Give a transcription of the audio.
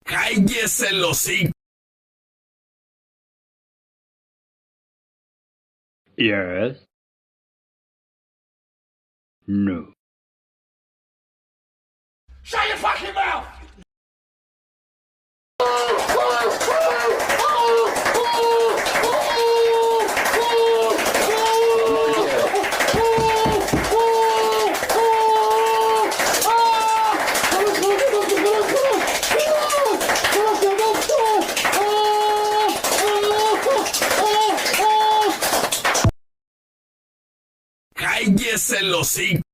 Cállese el hocico. Yes. No. Shut your fucking mouth! Cállese el hocico.